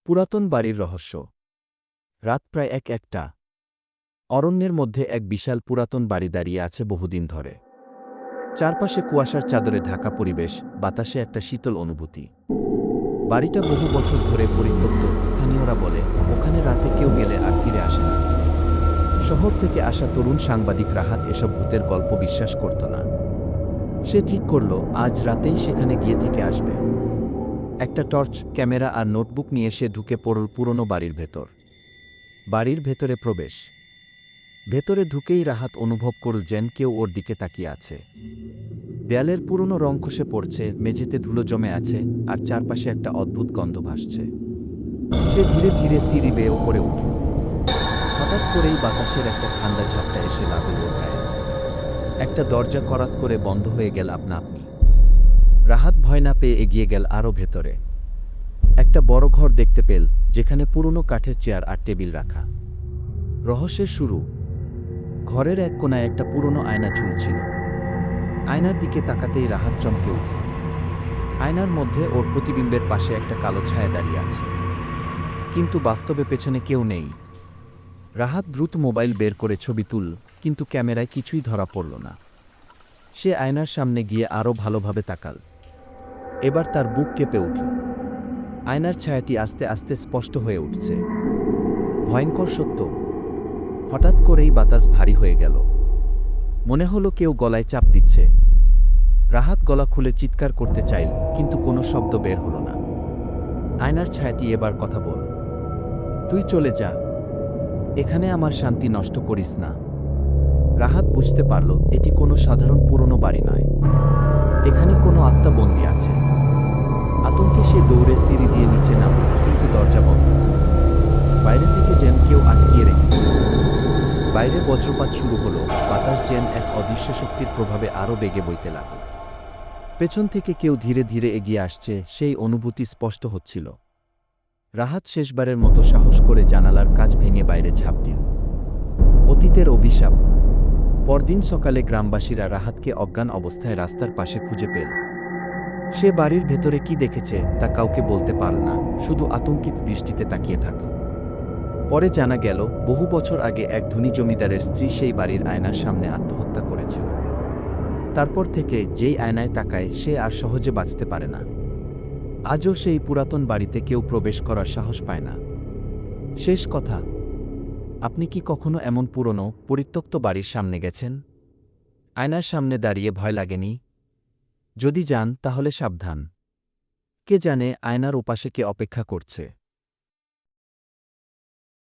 পুরাতন বাড়ির রহস্য। রাত প্রায় একটা। অরণ্যের মধ্যে এক বিশাল পুরাতন বাড়ি দাঁড়িয়ে আছে বহুদিন ধরে। চারপাশে কুয়াশার চাদরে ঢাকা পরিবেশ, বাতাসে একটা শীতল অনুভূতি। বাড়িটা বহু বছর ধরে পরিত্যক্ত, স্থানীয়রা বলে ওখানে রাতে কেউ গেলে আর ফিরে আসে না। শহর থেকে আসা তরুণ সাংবাদিক রাহাত এসব ভূতের গল্প বিশ্বাস করত না। সে ঠিক করল আজ রাতেই সেখানে গিয়ে থেকে আসবে। একটা টর্চ, ক্যামেরা আর নোটবুক নিয়ে সে ঢুকে পড়ল পুরনো বাড়ির ভেতর। বাড়ির ভেতরে প্রবেশ। ভেতরে ঢুকেই রাহাত অনুভব করল যেন কেউ ওর দিকে তাকিয়ে আছে। দেয়ালের পুরনো রং খসে পড়ছে, মেঝেতে ধুলো জমে আছে, আর চারপাশে একটা অদ্ভুত গন্ধ ভাসছে। সে ধীরে ধীরে সিঁড়ি বেয়ে ওপরে উঠল। হঠাৎ করেই বাতাসের একটা ঠান্ডা ঝাপটা এসে লাগল ওর গায়ে। একটা দরজা করাত করে বন্ধ হয়ে গেল আপনা আপনি। রাহাত ভয় না পেয়ে এগিয়ে গেল আরও ভেতরে। একটা বড় ঘর দেখতে পেল, যেখানে পুরনো কাঠের চেয়ার আর টেবিল রাখা। রহস্যের শুরু। ঘরের এক কোণায় একটা পুরনো আয়না ঝুলছিল। আয়নার দিকে তাকাতেই রাহাত চমকে উঠল। আয়নার মধ্যে ওর প্রতিবিম্বের পাশে একটা কালো ছায়া দাঁড়িয়ে আছে, কিন্তু বাস্তবে পেছনে কেউ নেই। রাহাত দ্রুত মোবাইল বের করে ছবি তুলল, কিন্তু ক্যামেরায় কিছুই ধরা পড়ল না। সে আয়নার সামনে গিয়ে আরও ভালোভাবে তাকাল। এবার তার বুক কেঁপে উঠল। আয়নার ছায়াটি আস্তে আস্তে স্পষ্ট হয়ে উঠছে। ভয়ঙ্কর সত্য। হঠাৎ করেই বাতাস ভারী হয়ে গেল। মনে হলো কেউ গলায় চাপ দিচ্ছে। রাহাত গলা খুলে চিৎকার করতে চাইল, কিন্তু কোনো শব্দ বের হলো না। আয়নার ছায়াটি এবার কথা বল, তুই চলে যা, এখানে আমার শান্তি নষ্ট করিস না। রাহাত বুঝতে পারল এটি কোনো সাধারণ পুরনো বাড়ি নয়। এখানে কোনো আত্মা বন্দী আছে। আতঙ্কে সে দৌড়ে সিঁড়ি দিয়ে নিচে নামল, কিন্তু দরজা বন্ধ। বাইরে থেকে যেন কেউ আটকিয়ে রেখেছে। বাইরে বজ্রপাত শুরু হলো, বাতাস যেন এক অদৃশ্য শক্তির প্রভাবে আরও বেগে বইতে লাগল। পেছন থেকে কেউ ধীরে ধীরে এগিয়ে আসছে, সেই অনুভূতি স্পষ্ট হচ্ছিল। রাহাত শেষবারের মতো সাহস করে জানালার কাঁচ ভেঙে বাইরে ঝাঁপ দিল। অতীতের অভিশাপ। পরদিন সকালে গ্রামবাসীরা রাহাতকে অজ্ঞান অবস্থায় রাস্তার পাশে খুঁজে পেল। সে বাড়ির ভেতরে কি দেখেছে তা কাউকে বলতে পারল না, শুধু আতঙ্কিত দৃষ্টিতে তাকিয়ে থাকল। পরে জানা গেল বহু বছর আগে এক ধনী জমিদারের স্ত্রী সেই বাড়ির আয়নার সামনে আত্মহত্যা করেছিল। তারপর থেকে যেই আয়নায় তাকায় সে আর সহজে বাঁচতে পারে না। আজও সেই পুরাতন বাড়িতে কেউ প্রবেশ করার সাহস পায় না। শেষ কথা, আপনি কি কখনো এমন পুরনো পরিত্যক্ত বাড়ির সামনে গেছেন? আয়নার সামনে দাঁড়িয়ে ভয় লাগেনি? যদি যান তাহলে সাবধান। কে জানে আয়নার ওপাশে কে অপেক্ষা করছে।